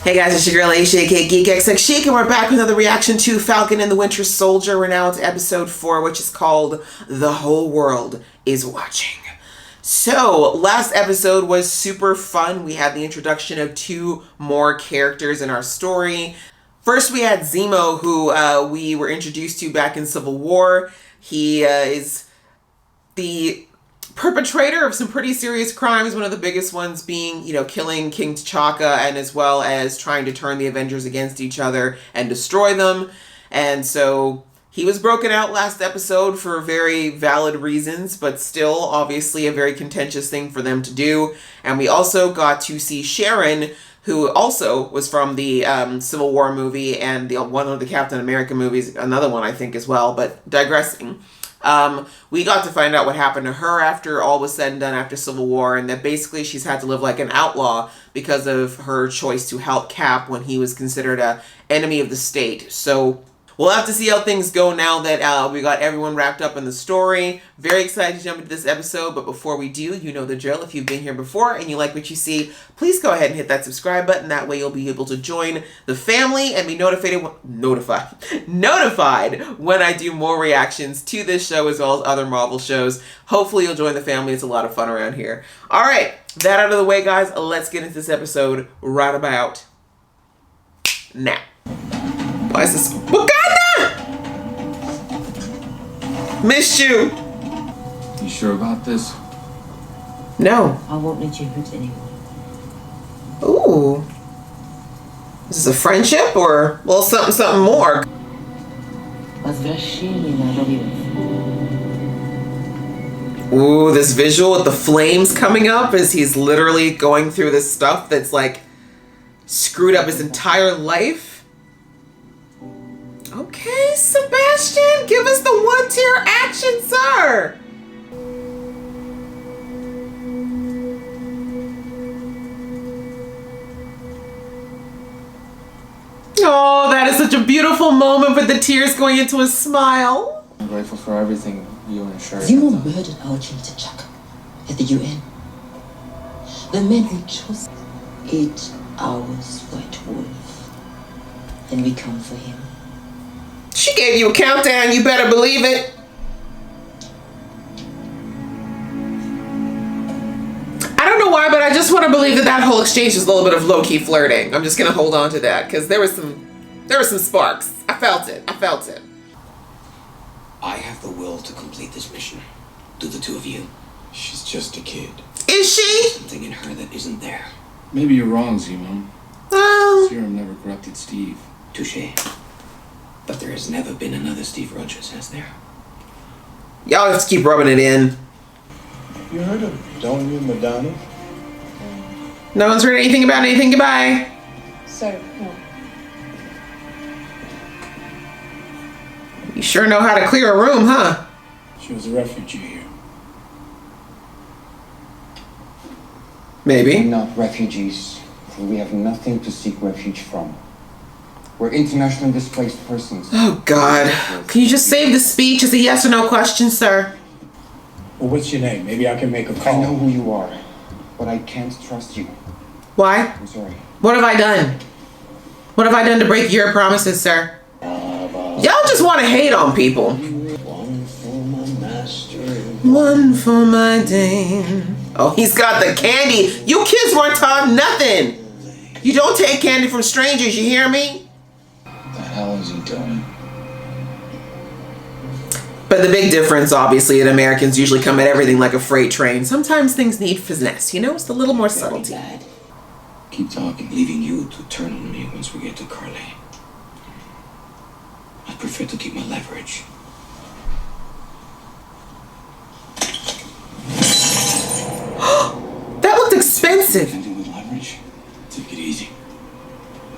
Hey guys, it's your girl Aisha, aka GeekXX Chic, and we're back with another reaction to Falcon and the Winter Soldier. We're now to episode 4, which is called The Whole World is Watching. So, last episode was super fun. We had the introduction of 2 more characters in our story. First, we had Zemo, who we were introduced to back in Civil War. He is the perpetrator of some pretty serious crimes, one of the biggest ones being, killing King T'Chaka, and as well as trying to turn the Avengers against each other and destroy them. And so he was broken out last episode for very valid reasons, but still obviously a very contentious thing for them to do. And we also got to see Sharon, who also was from the Civil War movie and one of the Captain America movies, another one I think as well, but digressing. We got to find out what happened to her after all was said and done after Civil War, and that basically she's had to live like an outlaw because of her choice to help Cap when he was considered an enemy of the state. So we'll have to see how things go now that we got everyone wrapped up in the story. Very excited to jump into this episode, but before we do, you know the drill. If you've been here before and you like what you see, please go ahead and hit that subscribe button. That way you'll be able to join the family and be notified when I do more reactions to this show as well as other Marvel shows. Hopefully you'll join the family. It's a lot of fun around here. All right, that out of the way, guys. Let's get into this episode right about now. Why is this? Missed you. You sure about this? No. I won't let you hurt anyone. Ooh. Is this a friendship or a little something more? Ooh, this visual with the flames coming up as he's literally going through this stuff that's like screwed up his entire life. Okay, Sebastian, give us the one-tier action, sir. Oh, that is such a beautiful moment with the tears going into a smile. I'm grateful for everything you and Sherry. Zemo murdered our King T'Chaka at the UN. The men who chose 8 hours White Wolf, and we come for him. She gave you a countdown, you better believe it. I don't know why, but I just want to believe that whole exchange was a little bit of low-key flirting. I'm just going to hold on to that because there were some sparks. I felt it. I have the will to complete this mission. Do the 2 of you? She's just a kid. Is she? There's something in her that isn't there. Maybe you're wrong, Zemo. Well, Serum never corrupted Steve. Touché. But there has never been another Steve Rogers, has there? y'all just keep rubbing it in. You heard of Donia Madonna? No one's heard anything about anything. Goodbye. So, no. You sure know how to clear a room, huh? She was a refugee here. Maybe. We're not refugees, for we have nothing to seek refuge from. We're internationally displaced persons. Oh, God. Can you just save the speech as a yes or no question, sir? Well, what's your name? Maybe I can make a I call. know who you are, but I can't trust you. Why? I'm sorry. What have I done? What have I done to break your promises, sir? Y'all just want to hate on people. One for my master. One for my dame. Oh, he's got the candy. You kids weren't taught nothing. You don't take candy from strangers, you hear me? What the hell is he doing? But the big difference, obviously, that Americans usually come at everything like a freight train. Sometimes things need finesse, It's a little more subtlety. Bad. Keep talking. Leaving you to turn on me once we get to Carly. I prefer to keep my leverage. That looked expensive. Anything with leverage? Take it easy.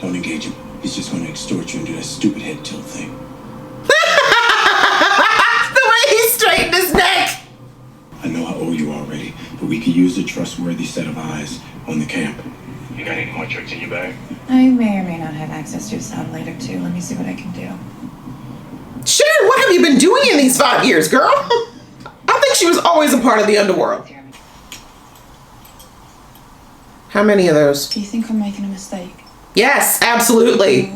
Don't engage him. He's just going to extort you and do that stupid head tilt thing. The way he straightened his neck. I know I owe you already, but we could use a trustworthy set of eyes on the camp. You got any more tricks in your bag? I may or may not have access to a satellite or 2. Let me see what I can do. Sharon, what have you been doing in these 5 years, girl? I think she was always a part of the underworld. How many of those? Do you think I'm making a mistake? Yes, absolutely.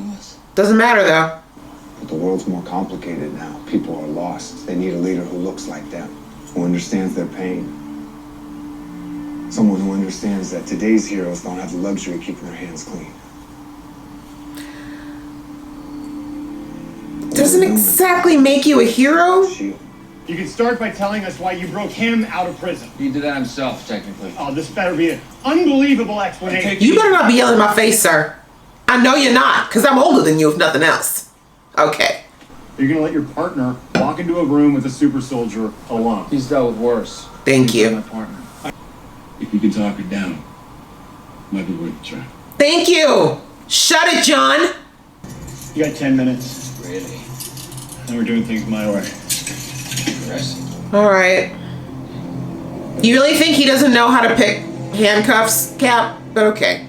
Doesn't matter though. But the world's more complicated now. People are lost. They need a leader who looks like them, who understands their pain. Someone who understands that today's heroes don't have the luxury of keeping their hands clean. Doesn't exactly make you a hero. Shield. You can start by telling us why you broke him out of prison. He did that himself, technically. Oh, this better be an unbelievable explanation. You better not be yelling in my face, sir. I know you're not, because I'm older than you, if nothing else. Okay. You're gonna let your partner walk into a room with a super soldier alone. He's dealt with worse. Thank He's you. my partner. If we can talk her down, might be worth a try. Thank you. Shut it, John. You got 10 minutes. Really? And we're doing things my way. Impressive. All right. You really think he doesn't know how to pick handcuffs, Cap? But okay.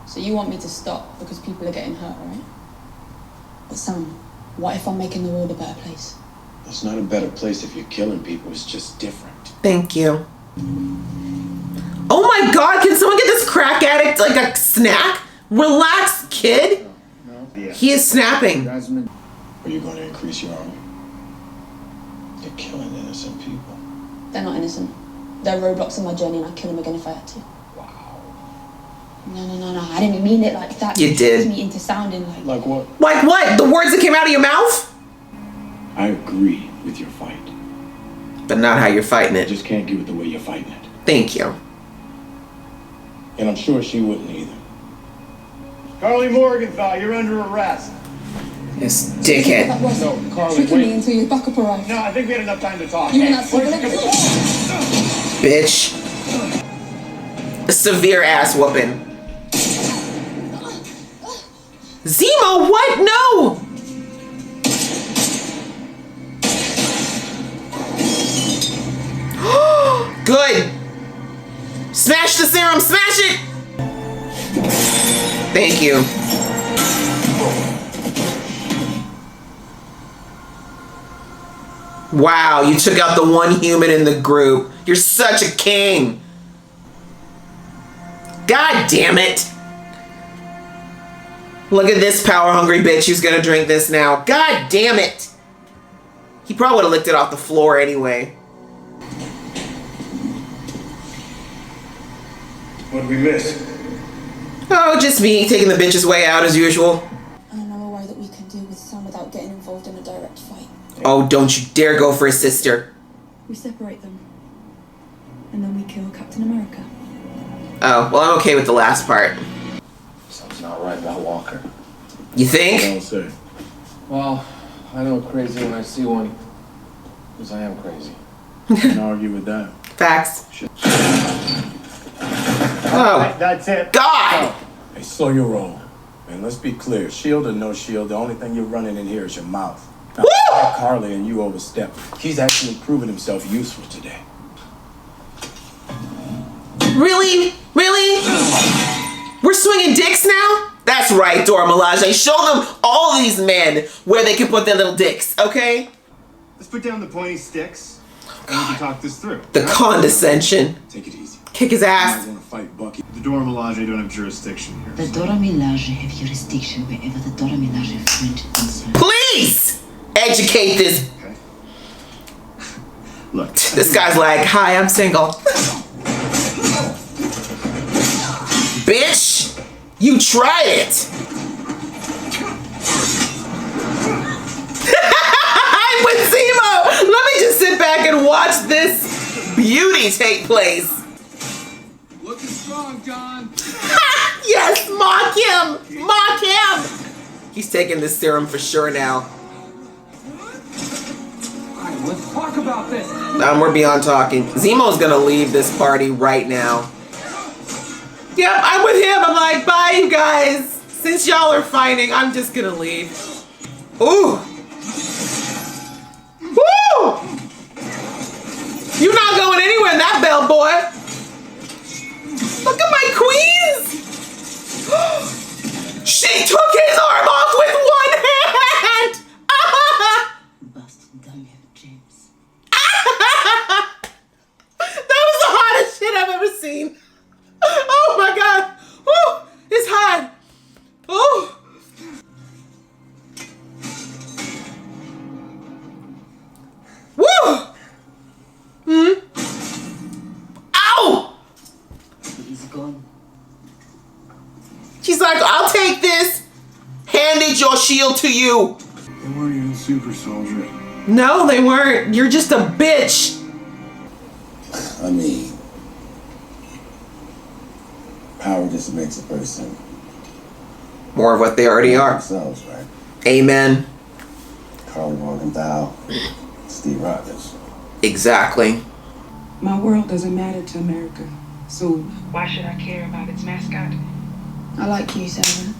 So you want me to stop because people are getting hurt, right? But Sam, what if I'm making the world a better place? It's not a better place if you're killing people. It's just different. Thank you. Oh my God, can someone get this crack addict like a snack? Relax, kid. No? Yeah. He is snapping. Are you going to increase your army? You're killing innocent people. They're not innocent. They're roadblocks on my journey and I'd kill them again if I had to. Wow. No. I didn't mean it like that. You did. It me into sounding like... Like what? Like what? The words that came out of your mouth? I agree with your fight. But not how you're fighting I it. just can't give it the way you're fighting it. Thank you. And I'm sure she wouldn't either. Carly Morgenthau, you're under arrest. This That dickhead. was No, Carly, tricking me wait. until your backup arrived. No, I think we had enough time to talk. You and that Where's cigarette? the- Bitch. A severe ass whooping. Zemo, what? No! Good. Smash the serum, smash it! Thank you. Wow, you took out the one human in the group. You're such a king. God damn it. Look at this power hungry bitch who's gonna drink this now. God damn it. He probably would have licked it off the floor anyway. What did we miss? Oh, just me taking the bitch's way out as usual. I know a way that we can deal with Sam without getting involved in a direct fight. Oh, don't you dare go for his sister. We separate them. And then we kill Captain America. Oh, well, I'm okay with the last part. Something's not right about Walker. You think? Don't say. Well, I know crazy when I see one. Because I am crazy. Can't argue with that. Facts. Oh, That's it. God! Hey, slow your roll. And let's be clear, shield or no shield, the only thing you're running in here is your mouth. Now, Woo! Carly and you overstepped. He's actually proven himself useful today. Really? Really? We're swinging dicks now? That's right, Dora Milajae. Show them all these men where they can put their little dicks, okay? Let's put down the pointy sticks and we can talk this through. The condescension. Take it easy. Kick his I ass. want to fight Bucky. The Dora Milajae don't have jurisdiction here. The Dora Milajae have jurisdiction wherever the Dora Milajae find themselves. Please educate this. Okay. Look. This guy's like, hi, I'm single. Bitch, you try it. I'm with Zemo. Let me just sit back and watch this beauty take place. Looking strong, John. Yes, mock him. Mock him. He's taking this serum for sure now. Alright, let's talk about this. We're beyond talking. Zemo's gonna leave this party right now. Yep, I'm with him. I'm like, bye, you guys. Since y'all are fighting, I'm just gonna leave. Ooh. Woo! You're not going anywhere in that bell, boy. Look at my queens. She took his arm off with one hand. Busted down here, James. That was the hottest shit I've ever seen. Oh my God. Woo, it's hot. like, I'll take this. Handed your shield to you. They weren't even super soldiers. No, they weren't. You're just a bitch. I mean, power just makes a person more of what they already are. Themselves, right? Amen. Carly Morgenthau, Steve Rogers. Exactly. My world doesn't matter to America, so Why should I care about its mascot? I like you, Sarah.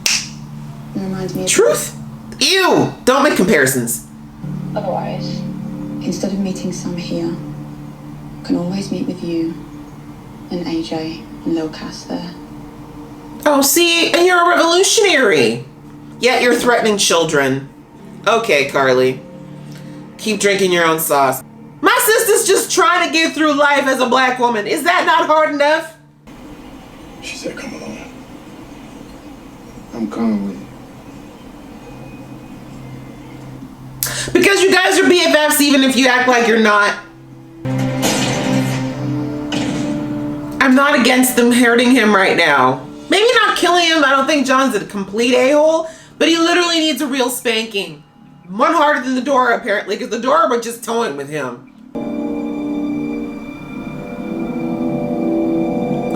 It reminds me of Truth? Ew! Don't make comparisons. Otherwise, instead of meeting Sam here, I can always meet with you and AJ and Lil Cass there. Oh, see, and you're a revolutionary. Yet you're threatening children. Okay, Carly. Keep drinking your own sauce. My sister's just trying to get through life as a black woman. Is that not hard enough? She said, come along. I'm coming with you. Because you guys are BFFs even if you act like you're not. I'm not against them hurting him right now. Maybe not killing him. I don't think John's a complete a-hole, but he literally needs a real spanking. One harder than the Dora, apparently, because the Dora were just toying with him.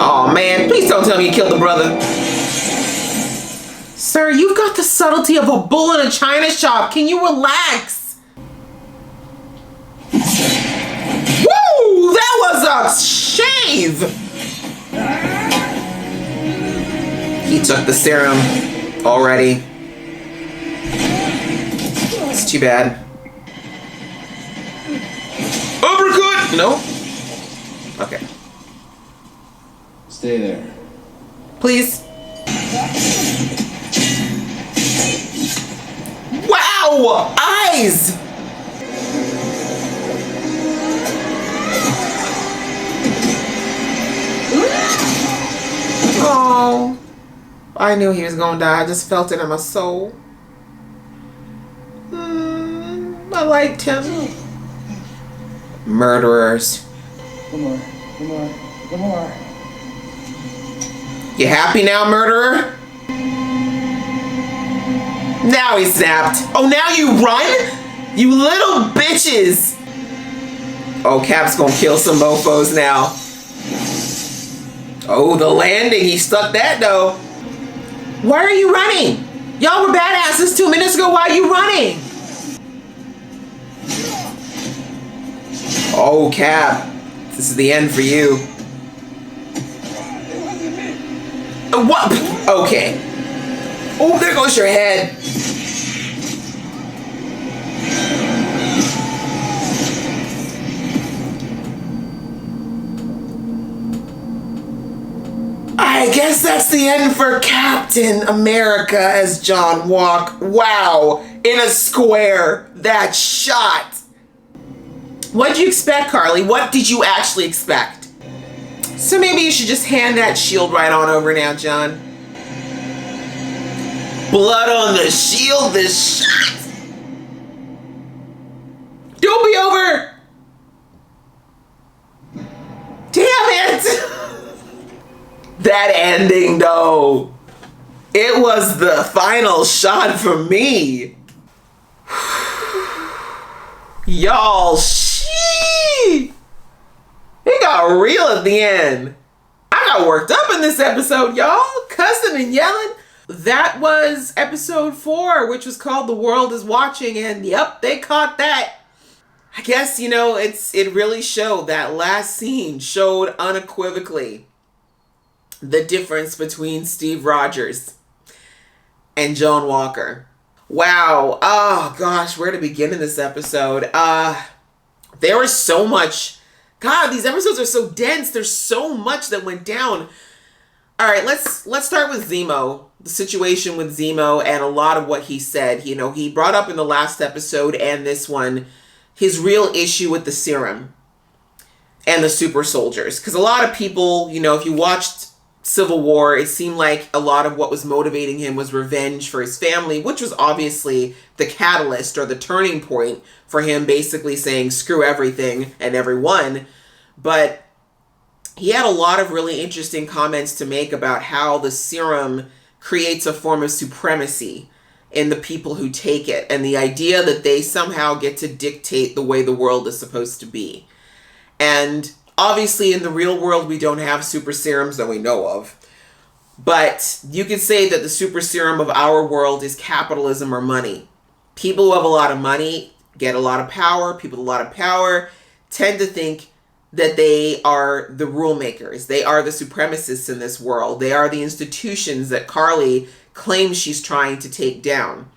Oh man, please don't tell me you killed the brother. Sir, you've got the subtlety of a bull in a china shop. Can you relax? Woo! That was a shave! He took the serum already. It's too bad. Uppercut! No? Okay. Stay there. Please. Wow! Eyes! Oh. I knew he was gonna die. I just felt it in my soul. I liked him. Murderers. Come on. Come on. Come on. You happy now, murderer? Now he snapped. Oh, now you run? You little bitches. Oh, Cap's gonna kill some mofos now. Oh, the landing. He stuck that, though. Why are you running? Y'all were badasses 2 minutes ago. Why are you running? Oh, Cap. This is the end for you. What? Okay. Oh, there goes your head. I guess that's the end for Captain America as John Walk. Wow. In a square. That shot. What did you expect, Carly? What did you actually expect? So maybe you should just hand that shield right on over now, John. Blood on the shield, this shot. Don't be over. Damn it. That ending, though. It was the final shot for me. Y'all, it got real at the end. I got worked up in this episode, y'all. Cussing and yelling. That was episode 4, which was called The World is Watching. And yep, they caught that. I guess, it really showed. That last scene showed unequivocally the difference between Steve Rogers and Joan Walker. Wow. Oh, gosh, where to begin in this episode? There was so much. God, these episodes are so dense. There's so much that went down. All right, let's start with Zemo. The situation with Zemo and a lot of what he said. He brought up in the last episode and this one his real issue with the serum and the super soldiers. Because a lot of people, if you watched Civil War, it seemed like a lot of what was motivating him was revenge for his family, which was obviously the catalyst or the turning point for him basically saying screw everything and everyone. But he had a lot of really interesting comments to make about how the serum creates a form of supremacy in the people who take it, and the idea that they somehow get to dictate the way the world is supposed to be. And obviously in the real world we don't have super serums that we know of, but you could say that the super serum of our world is capitalism or money. People who have a lot of money get a lot of power. People with a lot of power tend to think that they are the rule makers. They are the supremacists in this world. They are the institutions that Carly claims she's trying to take down.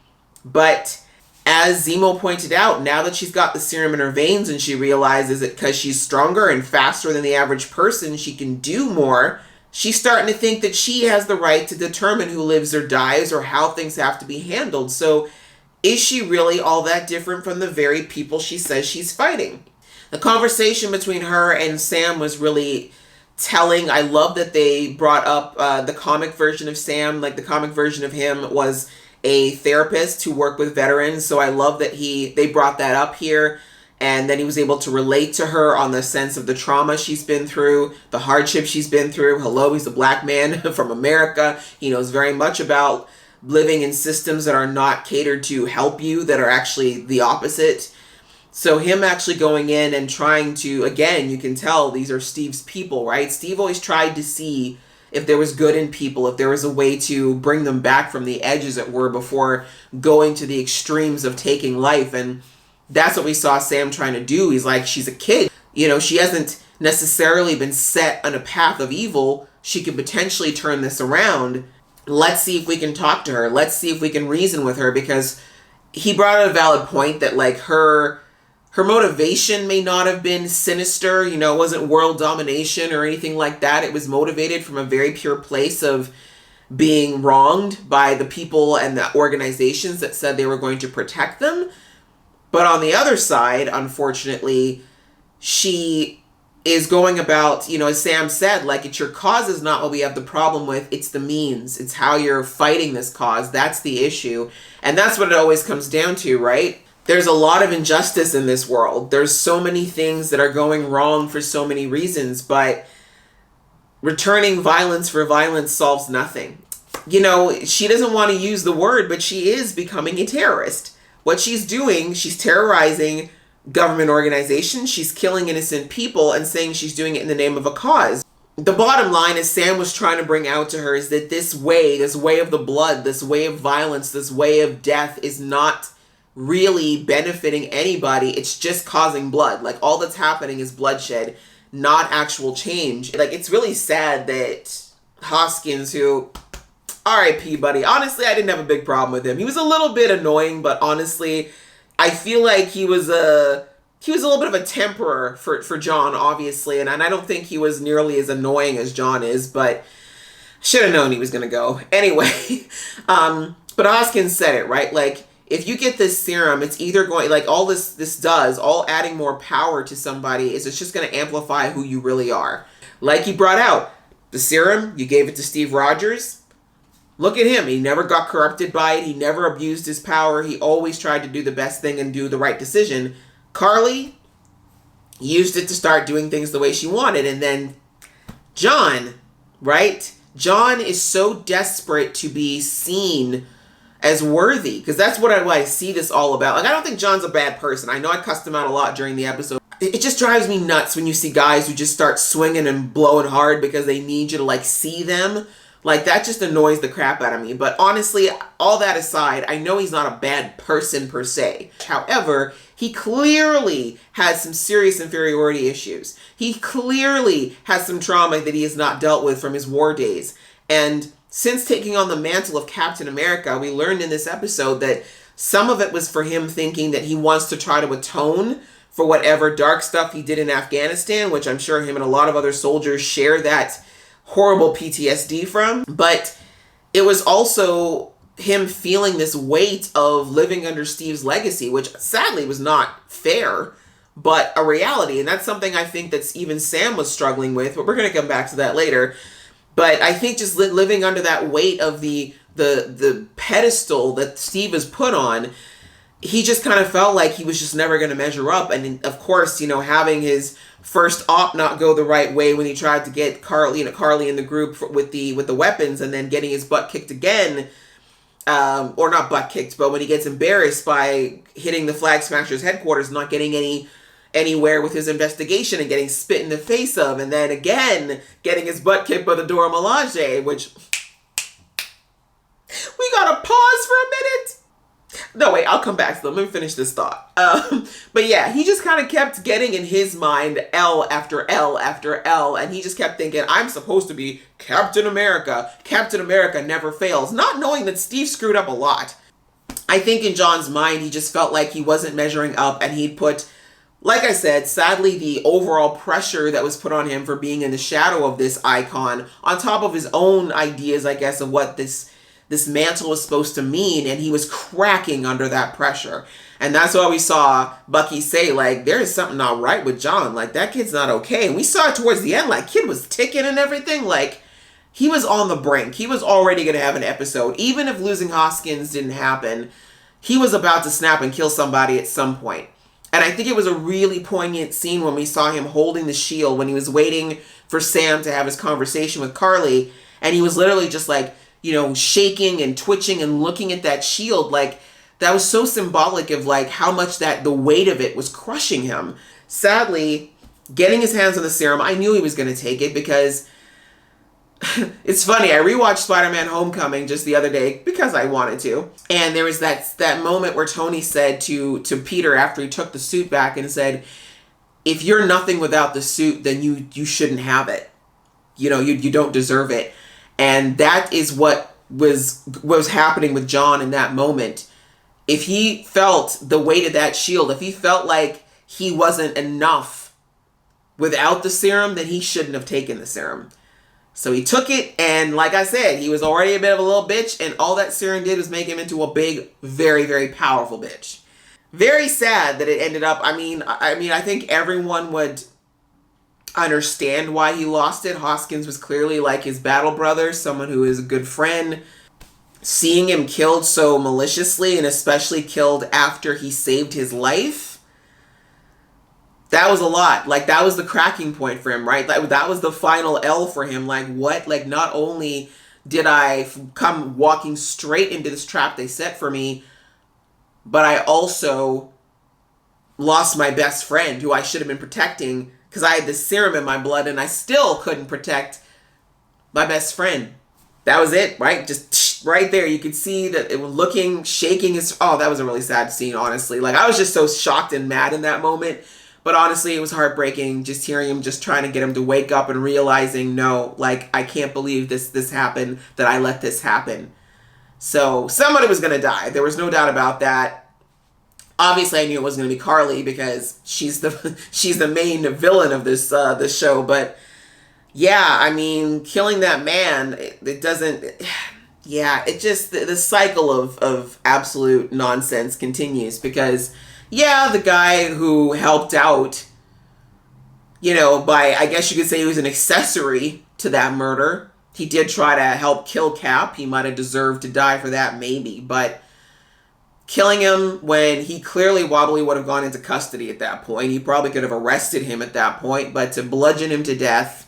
But as Zemo pointed out, now that she's got the serum in her veins and she realizes that because she's stronger and faster than the average person, she can do more, she's starting to think that she has the right to determine who lives or dies or how things have to be handled. So is she really all that different from the very people she says she's fighting? The conversation between her and Sam was really telling. I love that they brought up the comic version of Sam. Like, the comic version of him was a therapist who worked with veterans. So I love that they brought that up here, and then he was able to relate to her on the sense of the trauma she's been through, the hardship she's been through. Hello, he's a black man from America. He knows very much about living in systems that are not catered to help you, that are actually the opposite. So him actually going in and trying to, again, you can tell these are Steve's people, right? Steve always tried to see if there was good in people, if there was a way to bring them back from the edge, as it were, before going to the extremes of taking life. And that's what we saw Sam trying to do. He's like, she's a kid. You know, she hasn't necessarily been set on a path of evil. She could potentially turn this around. Let's see if we can talk to her. Let's see if we can reason with her, because he brought out a valid point that, like, her motivation may not have been sinister, you know, it wasn't world domination or anything like that. It was motivated from a very pure place of being wronged by the people and the organizations that said they were going to protect them. But on the other side, unfortunately, she is going about, you know, as Sam said, like, it's your cause is not what we have the problem with, it's the means. It's how you're fighting this cause. That's the issue. And that's what it always comes down to, right? There's a lot of injustice in this world. There's so many things that are going wrong for so many reasons, but returning violence for violence solves nothing. You know, she doesn't want to use the word, but she is becoming a terrorist. What she's doing, she's terrorizing government organizations, she's killing innocent people and saying she's doing it in the name of a cause. The bottom line, as Sam was trying to bring out to her, is that this way of the blood, this way of violence, this way of death is not really benefiting anybody. It's just causing blood. Like, all that's happening is bloodshed, not actual change. Like, it's really sad that Hoskins, who, R.I.P. buddy, honestly, I didn't have a big problem with him. He was a little bit annoying, but honestly, I feel like he was a little bit of a temperer for John, obviously, and I don't think he was nearly as annoying as John is, but should have known he was going to go. Anyway, but Hoskins said it, right? Like, if you get this serum, it's either going, like, all this does, all adding more power to somebody, is it's just going to amplify who you really are. Like he brought out, the serum, you gave it to Steve Rogers. Look at him. He never got corrupted by it. He never abused his power. He always tried to do the best thing and do the right decision. Carly used it to start doing things the way she wanted. And then John, right? John is so desperate to be seen as worthy, because that's what I see this all about. Like, I don't think John's a bad person. I know I cussed him out a lot during the episode. It just drives me nuts when you see guys who just start swinging and blowing hard because they need you to, like, see them. Like, that just annoys the crap out of me. But honestly, all that aside, I know he's not a bad person per se. However, he clearly has some serious inferiority issues. He clearly has some trauma that he has not dealt with from his war days. And since taking on the mantle of Captain America, we learned in this episode that some of it was for him thinking that he wants to try to atone for whatever dark stuff he did in Afghanistan, which I'm sure him and a lot of other soldiers share that horrible PTSD from. But it was also him feeling this weight of living under Steve's legacy, which sadly was not fair, but a reality. And that's something I think that's even Sam was struggling with, but we're going to come back to that later. But I think just living under that weight of the pedestal that Steve is put on, he just kind of felt like he was just never going to measure up. And of course, you know, having his first op not go the right way when he tried to get Carly in the group with the weapons, and then getting his butt kicked again, or not butt kicked, but when he gets embarrassed by hitting the Flag Smashers headquarters, not getting anywhere with his investigation and getting spit in the face of, and then again getting his butt kicked by the Dora Milajae, which we gotta pause for a minute. No, wait, I'll come back to them. Let me finish this thought. But yeah, he just kind of kept getting in his mind L after L after L, and he just kept thinking, I'm supposed to be Captain America. Captain America never fails, not knowing that Steve screwed up a lot. I think in John's mind, he just felt like he wasn't measuring up, and he'd put, like I said, sadly, the overall pressure that was put on him for being in the shadow of this icon, on top of his own ideas, I guess, of what this mantle was supposed to mean, and he was cracking under that pressure. And that's why we saw Bucky say, like, there is something not right with John. Like, that kid's not okay. And we saw it towards the end, like, kid was ticking and everything. Like, he was on the brink. He was already going to have an episode. Even if losing Hoskins didn't happen, he was about to snap and kill somebody at some point. And I think it was a really poignant scene when we saw him holding the shield when he was waiting for Sam to have his conversation with Carly. And he was literally just like, you know, shaking and twitching and looking at that shield. Like, that was so symbolic of like how much that the weight of it was crushing him. Sadly, getting his hands on the serum, I knew he was going to take it, because it's funny. I rewatched Spider-Man Homecoming just the other day because I wanted to. And there was that moment where Tony said to Peter after he took the suit back and said, if you're nothing without the suit, then you shouldn't have it. You know, you don't deserve it. And that is what was happening with John in that moment. If he felt the weight of that shield, if he felt like he wasn't enough without the serum, then he shouldn't have taken the serum. So he took it, and like I said, he was already a bit of a little bitch, and all that serum did was make him into a big, very, very powerful bitch. Very sad that it ended up, I mean, I think everyone would understand why he lost it. Hoskins was clearly like his battle brother, someone who is a good friend. Seeing him killed so maliciously, and especially killed after he saved his life, that was a lot. Like, that was the cracking point for him, right? That was the final L for him. Like, what? Like, not only did I come walking straight into this trap they set for me, but I also lost my best friend, who I should have been protecting, because I had this serum in my blood, and I still couldn't protect my best friend. That was it, right? Just right there. You could see that it was looking, shaking. Oh, that was a really sad scene, honestly. Like, I was just so shocked and mad in that moment. But honestly, it was heartbreaking just hearing him, just trying to get him to wake up and realizing, no, like, I can't believe this happened, that I let this happen. So somebody was going to die. There was no doubt about that. Obviously, I knew it wasn't going to be Carly, because she's the main villain of this show. But yeah, I mean, killing that man, it doesn't. Yeah, it just, the cycle of absolute nonsense continues, because yeah, the guy who helped out, you know, by, I guess you could say he was an accessory to that murder. He did try to help kill Cap. He might have deserved to die for that, maybe, but killing him when he clearly wobbly would have gone into custody at that point. He probably could have arrested him at that point, but to bludgeon him to death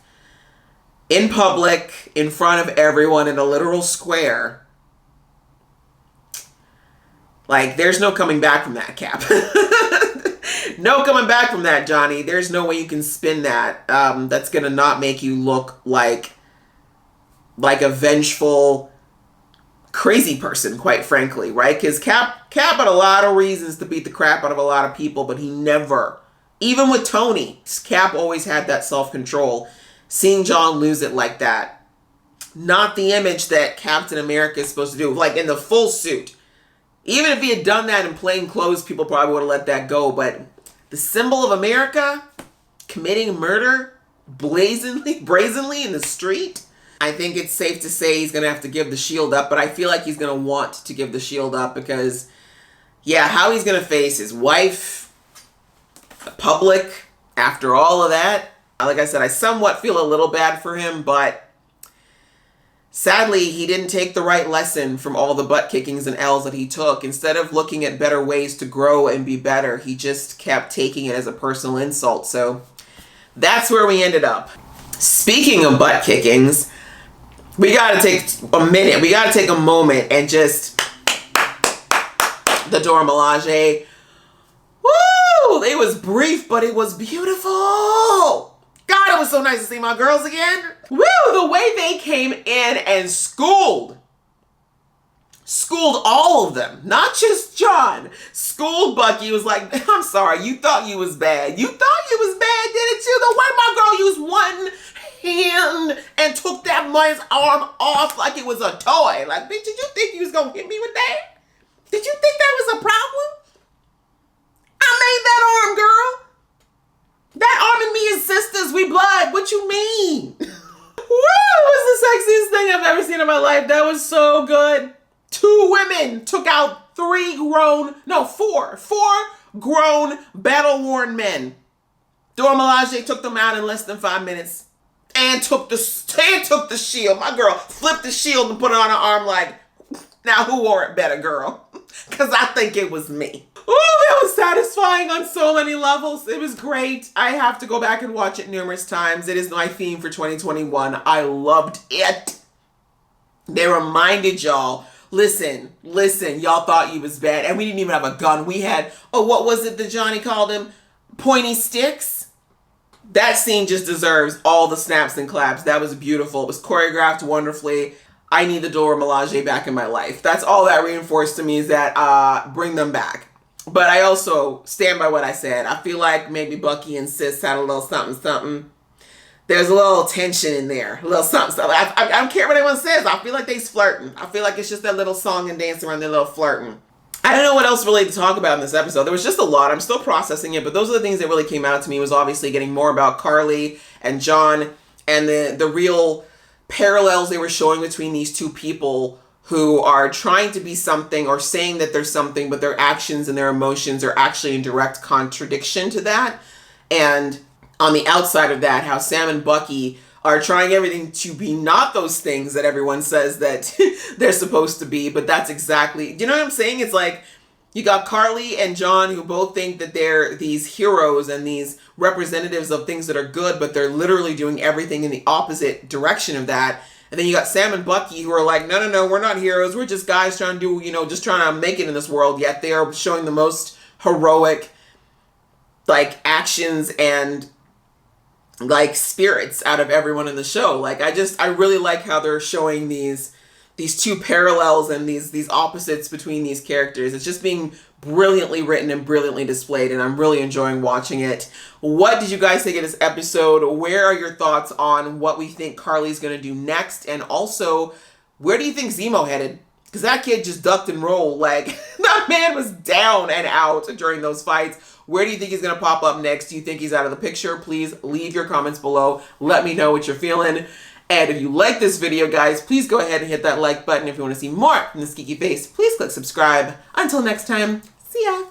in public, in front of everyone, in a literal square, like, there's no coming back from that, Cap. No coming back from that, Johnny. There's no way you can spin that. That's gonna not make you look like a vengeful, crazy person, quite frankly, right? Because Cap had a lot of reasons to beat the crap out of a lot of people, but he never, even with Tony, Cap always had that self-control. Seeing John lose it like that, not the image that Captain America is supposed to do, like in the full suit. Even if he had done that in plain clothes, people probably would have let that go, but the symbol of America committing murder brazenly in the street, I think it's safe to say he's going to have to give the shield up, but I feel like he's going to want to give the shield up because, yeah, how he's going to face his wife, the public, after all of that. Like I said, I somewhat feel a little bad for him, but Sadly, he didn't take the right lesson from all the butt kickings and L's that he took. Instead of looking at better ways to grow and be better, he just kept taking it as a personal insult. So that's where we ended up. Speaking of butt kickings, we got to take a minute. We got to take a moment and just... the Dora Milajae. Woo! It was brief, but it was beautiful. God, it was so nice to see my girls again. Woo! The way they came in and schooled all of them, not just John. Schooled Bucky. Was like, I'm sorry, you thought you was bad. You thought you was bad, didn't you? The way my girl used one hand and took that man's arm off like it was a toy. Like, bitch, did you think you was gonna hit me with that? Did you think that was a problem? I made that arm, girl. That arm and me is sisters. We blood. What you mean? Woo! It was the sexiest thing I've ever seen in my life. That was so good. 2 women took out 4 grown battle-worn men. Dora Milajae took them out in less than 5 minutes and took the shield. My girl flipped the shield and put it on her arm like, now who wore it better, girl? Because I think it was me. Oh, that was satisfying on so many levels. It was great. I have to go back and watch it numerous times. It is my theme for 2021. I loved it. They reminded y'all, listen, y'all thought you was bad. And we didn't even have a gun. We had, what was it that Johnny called him? Pointy sticks? That scene just deserves all the snaps and claps. That was beautiful. It was choreographed wonderfully. I need the Dora Milajae back in my life. That's all that reinforced to me, is that bring them back. But I also stand by what I said. I feel like maybe Bucky and Sis had a little something. There's a little tension in there. A little something. I don't care what anyone says. I feel like they's flirting. I feel like it's just that little song and dance around their little flirting. I don't know what else really to talk about in this episode. There was just a lot. I'm still processing it. But those are the things that really came out to me, was obviously getting more about Carly and John and the real parallels they were showing between these 2 people who are trying to be something or saying that they're something, but their actions and their emotions are actually in direct contradiction to that. And on the outside of that, how Sam and Bucky are trying everything to be not those things that everyone says that they're supposed to be, but that's exactly, you know what I'm saying? It's like, you got Carly and John who both think that they're these heroes and these representatives of things that are good, but they're literally doing everything in the opposite direction of that. And then you got Sam and Bucky who are like, no, we're not heroes. We're just guys trying to do, just trying to make it in this world. Yet they are showing the most heroic, like, actions and, like, spirits out of everyone in the show. Like, I really like how they're showing these 2 parallels and these opposites between these characters. It's just being brilliantly written and brilliantly displayed, and I'm really enjoying watching it. What did you guys think of this episode? Where are your thoughts on what we think Carly's going to do next? And also, where do you think Zemo headed? Because that kid just ducked and rolled. Like, that man was down and out during those fights. Where do you think he's going to pop up next? Do you think he's out of the picture? Please leave your comments below. Let me know what you're feeling. And if you like this video, guys, please go ahead and hit that like button. If you want to see more from this geeky face, please click subscribe. Until next time, see ya.